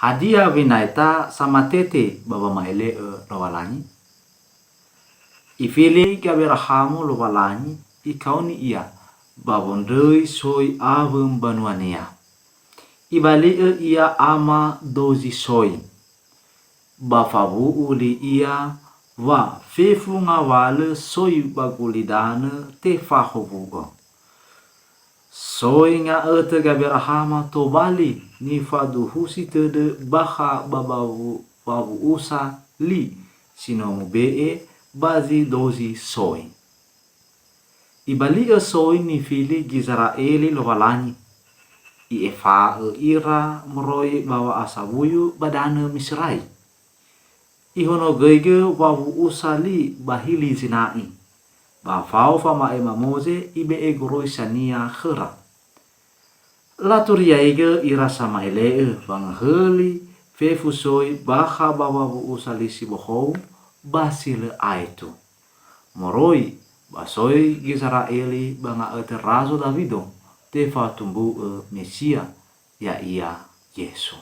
Hadia vinaita sama tete baba maele rawalanyi. Ifili kaberahamu rawalanyi ikauni ia babondei soi avem banuanea. Ibali ia ama dozi soi. Bafabu uli ia wa fefu ngawale soi bagulidane te fahovugo. Soi nga ete gaberahama to bali ni faduhusi tede baha babu usa li sinomu bee bazi dozi soi. Ibali soi ni fili Gizraeli lowalanyi. Iefa ira meroi bawa asabuyu badane misrai. Ihono gege wawu usali bahili zinai. Bafau fama ema moze ibe egoroi sania khera. Laturia ege ira sama elee bangheli fefu soi baha bawawu usali sibohou basile aitu. Moroi basoi Gizraeli banga eterazo Davido tefa tumbu Mesia ya ia Yesu.